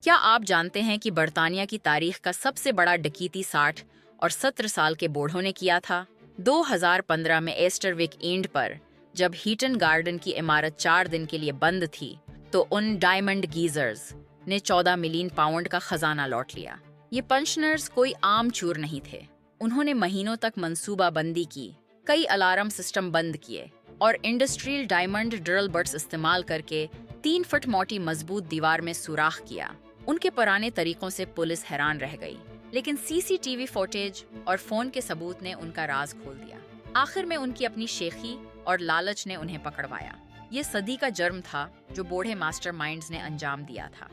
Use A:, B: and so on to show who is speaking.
A: क्या आप जानते हैं कि बर्तानिया की तारीख का सबसे बड़ा डकैती 60 और 17 साल के बूढ़ों ने किया था? 2015 में एस्टरविक एंड पर जब हीटन गार्डन की इमारत 4 दिन के लिए बंद थी, तो उन डायमंड गीजर्स ने 14 मिलियन पाउंड का खजाना लौट लिया। ये पेंशनर्स कोई आम चोर नहीं थे। उन्होंने महीनों तक मंसूबाबंदी की, कई अलार्म सिस्टम बंद किए और इंडस्ट्रियल डायमंड ड्रिल बट्स इस्तेमाल करके 3 फुट मोटी मजबूत दीवार में सुराख किया। उनके पुराने तरीकों से पुलिस हैरान रह गई, लेकिन सीसीटीवी फुटेज और फोन के सबूत ने उनका राज खोल दिया। आखिर में उनकी अपनी शेखी और लालच ने उन्हें पकड़वाया। ये सदी का जुर्म था जो बूढ़े मास्टरमाइंड्स ने अंजाम दिया था।